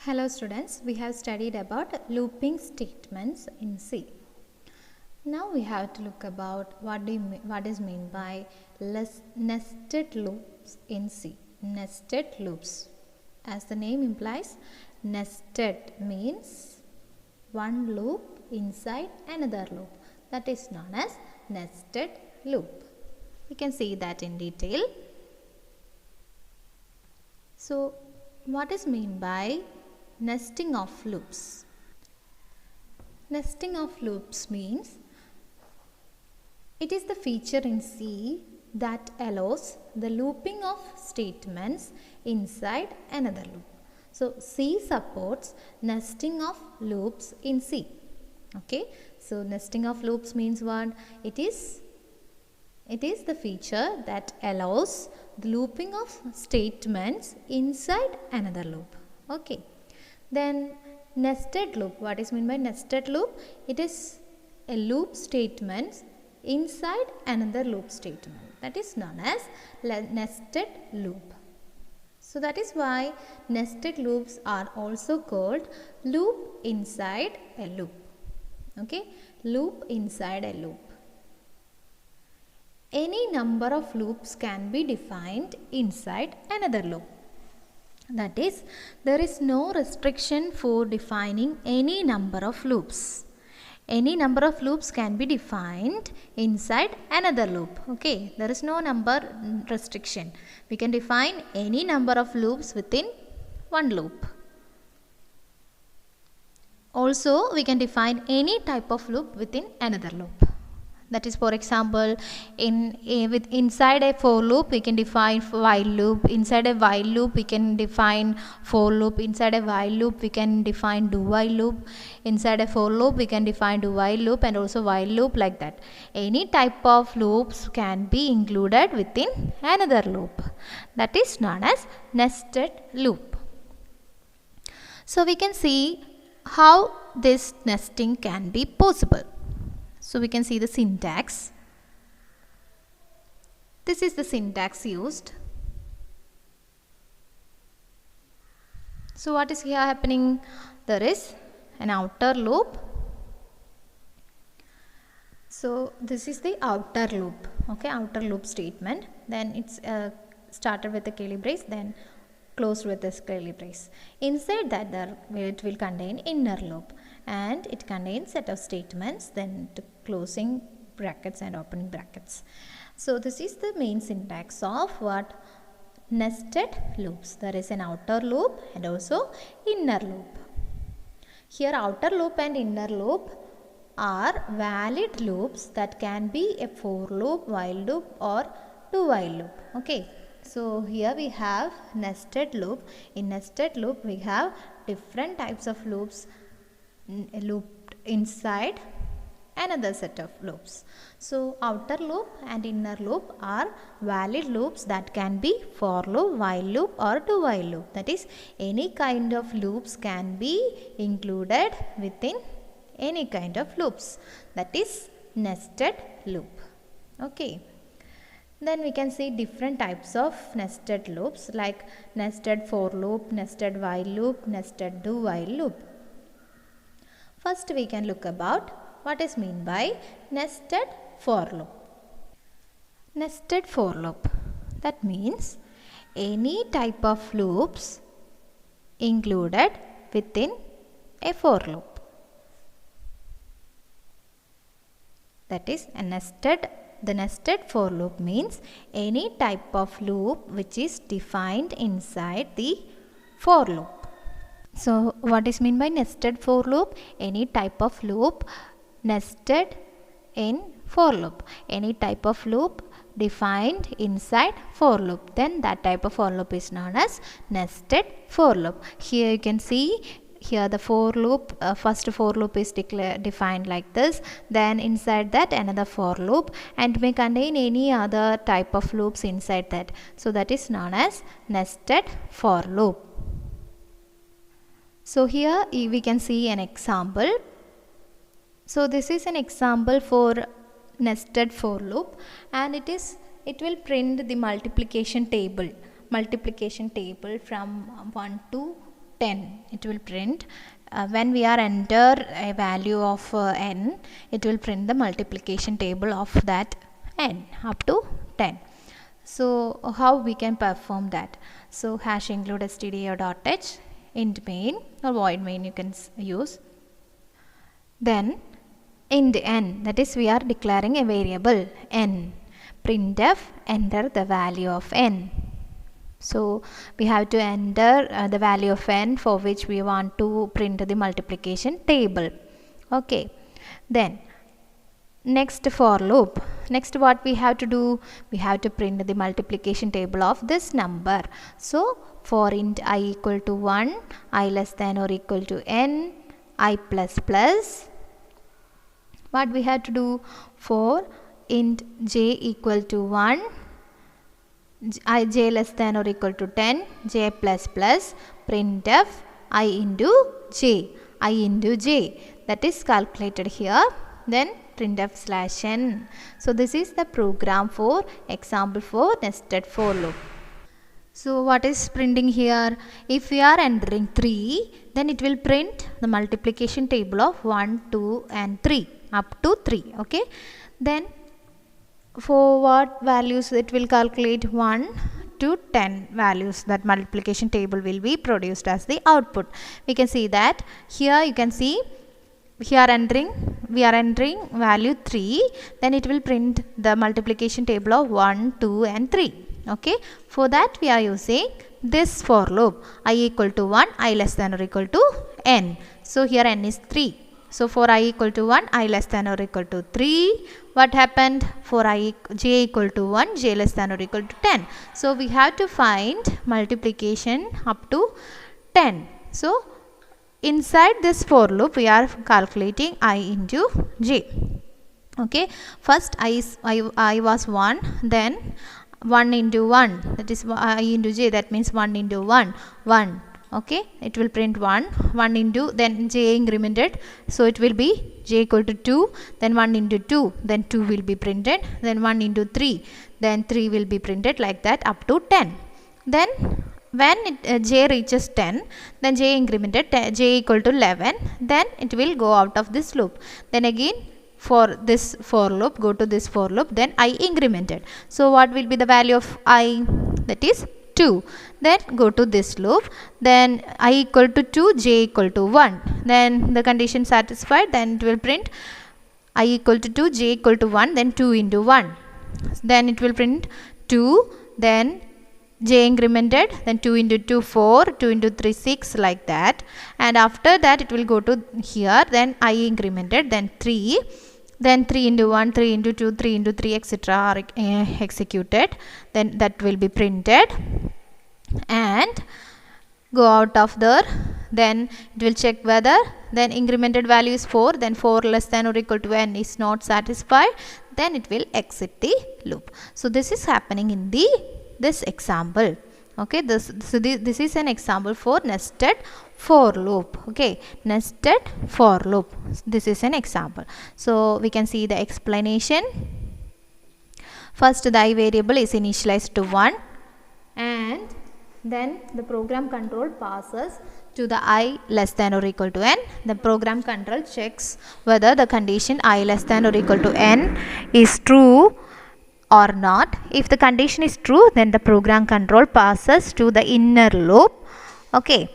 Hello students, we have studied about looping statements in C. Now we have to look about what is meant by nested loops in C. Nested loops. As the name implies, nested means one loop inside another loop. That is known as nested loop. We can see that in detail. So, what is meant by nesting of loops? Nesting of loops means it is the feature in C that allows the looping of statements inside another loop. So, C supports nesting of loops in C. Okay. So, nesting of loops means what? It is the feature that allows the looping of statements inside another loop. Okay. Then nested loop. What is meant by nested loop? It is a loop statement inside another loop statement. That is known as nested loop. So that is why nested loops are also called loop inside a loop. Okay, loop inside a loop. Any number of loops can be defined inside another loop. That is, there is no restriction for defining any number of loops. Any number of loops can be defined inside another loop. Okay, there is no number restriction. We can define any number of loops within one loop. Also, we can define any type of loop within another loop. That is, for example, inside a for loop we can define while loop. Inside a while loop we can define for loop. Inside a while loop we can define do while loop. Inside a for loop we can define do while loop and also while loop, like that. Any type of loops can be included within another loop. That is known as nested loop. So we can see how this nesting can be possible. So we can see the syntax. This is the syntax used. So what is here happening? There is an outer loop. So this is the outer loop. Okay, outer loop statement. Then it's started with the curly brace, then closed with this curly brace. Inside that it will contain inner loop, and it contains set of statements, then closing brackets and opening brackets. So this is the main syntax of what? Nested loops. There is an outer loop and also inner loop. Here outer loop and inner loop are valid loops that can be a for loop, while loop or do while loop. Okay. So here we have nested loop. In nested loop we have different types of loops looped inside another set of loops. So outer loop and inner loop are valid loops that can be for loop, while loop or do while loop. That is, any kind of loops can be included within any kind of loops. That is nested loop. Okay. Then we can see different types of nested loops, like nested for loop, nested while loop, nested do while loop. First we can look about what is meant by nested for loop. Nested for loop, that means any type of loops included within a for loop. That is, the nested for loop means any type of loop which is defined inside the for loop. So what is meant by nested for loop? Any type of loop nested in for loop. Any type of loop defined inside for loop. Then that type of for loop is known as nested for loop. Here you can see, here the for loop, first for loop is defined like this, then inside that another for loop, and may contain any other type of loops inside that. So that is known as nested for loop. So here we can see an example. So this is an example for nested for loop, and it will print the multiplication table from 1 to 10. It will print when we are enter a value of n, it will print the multiplication table of that n up to 10. So how we can perform that? So hash include stdio.h int main or void main you can use. Then int n, that is we are declaring a variable n. Printf enter the value of n. So we have to enter the value of n for which we want to print the multiplication table. Okay. Then next for loop. Next what we have to do? We have to print the multiplication table of this number. So for int I equal to 1, I less than or equal to n, I plus plus. What we have to do? For int j equal to 1, j less than or equal to 10, j plus plus, printf I into j, that is calculated here. Then printf slash n. So this is the program for example for nested for loop. So what is printing here? If we are entering 3, then it will print the multiplication table of 1, 2 and 3 up to 3. Okay. Then for what values it will calculate? 1 to 10 values, that multiplication table will be produced as the output. We can see that here. You can see we are entering value 3, then it will print the multiplication table of 1, 2 and 3. Okay. For that we are using this for loop. I equal to 1, I less than or equal to n. So here n is 3. So for I equal to 1, I less than or equal to 3. What happened? For j equal to 1, j less than or equal to 10. So we have to find multiplication up to 10. So inside this for loop we are calculating I into j. Okay. First I was 1, then 1 into 1, that is I into j, that means 1 into 1, 1. Okay, it will print 1 into, then j incremented, so it will be j equal to 2, then 1 into 2, then 2 will be printed, then 1 into 3, then 3 will be printed, like that up to 10. Then when j reaches 10, then j incremented, j equal to 11, then it will go out of this loop. Then again for this for loop, go to this for loop, then I incremented. So what will be the value of I? That is 2. Then go to this loop, then I equal to 2, j equal to 1, then the condition satisfied, then it will print I equal to 2, j equal to 1, then 2 into 1, then it will print 2, then j incremented, then 2 into 2 4, 2 into 3 6, like that. And after that it will go to here, then I incremented, then 3, then 3 into 1, 3 into 2, 3 into 3, etc. are executed. Then that will be printed and go out of there. Then it will check whether, then incremented value is 4, then 4 less than or equal to n is not satisfied, then it will exit the loop. So this is happening in this example. Okay, this is an example for nested for loop. Okay, nested for loop, this is an example. So we can see the explanation. First the I variable is initialized to 1, and then the program control passes to the I less than or equal to n. The program control checks whether the condition I less than or equal to n is true or not. If the condition is true, then the program control passes to the inner loop. Okay,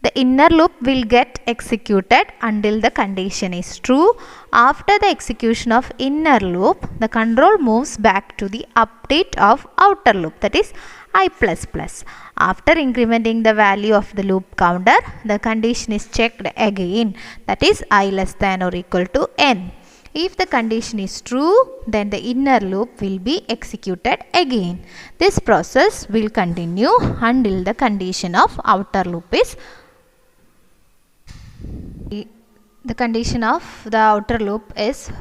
the inner loop will get executed until the condition is true. After the execution of inner loop, the control moves back to the update of outer loop, that is I plus plus. After incrementing the value of the loop counter, the condition is checked again, that is I less than or equal to n. If the condition is true, then the inner loop will be executed again. This process will continue until the condition of outer loop is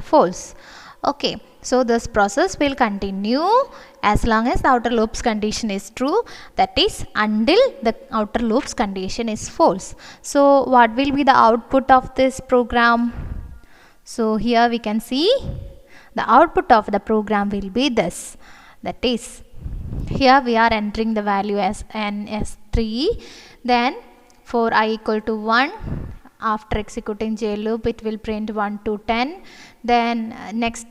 false. Okay, so this process will continue as long as the outer loop's condition is true, that is until the outer loop's condition is false. So what will be the output of this program? So here we can see the output of the program will be this, that is here we are entering the value as n as 3. Then for I equal to 1, after executing J loop it will print 1 to 10. Then next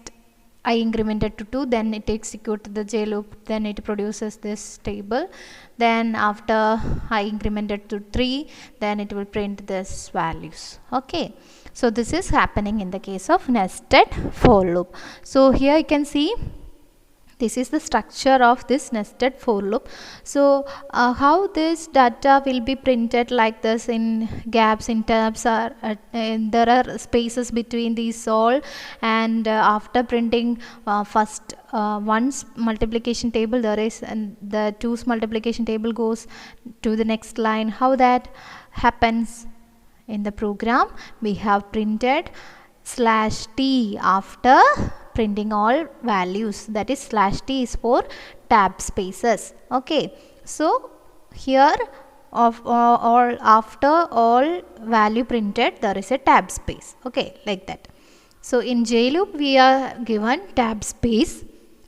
I incremented to 2, then it executes the J loop, then it produces this table. Then after I incremented to 3, then it will print this values. Okay, so this is happening in the case of nested for loop. So here you can see this is the structure of this nested for loop. So how this data will be printed like this, in gaps, in tabs, are there are spaces between these all, and after printing first one's multiplication table, there is, and the 2's multiplication table goes to the next line. How that happens in the program? We have printed /t after printing all values, that is /t is for tab spaces. Okay, so here of all, after all value printed, there is a tab space. Okay, like that. So in J loop we are given tab space,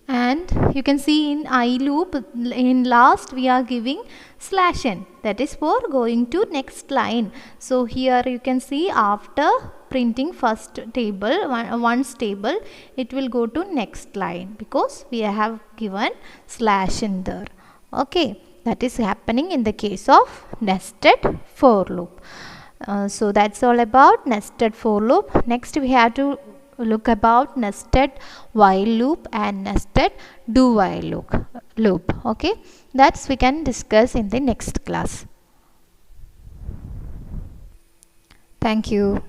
and you can see in I loop in last we are giving /n, that is for going to next line. So here you can see after printing first table, one's table, it will go to next line because we have given /n there. Okay, that is happening in the case of nested for loop. So that's all about nested for loop. Next we have to look about nested while loop and nested do while loop. Okay, that's we can discuss in the next class. Thank you.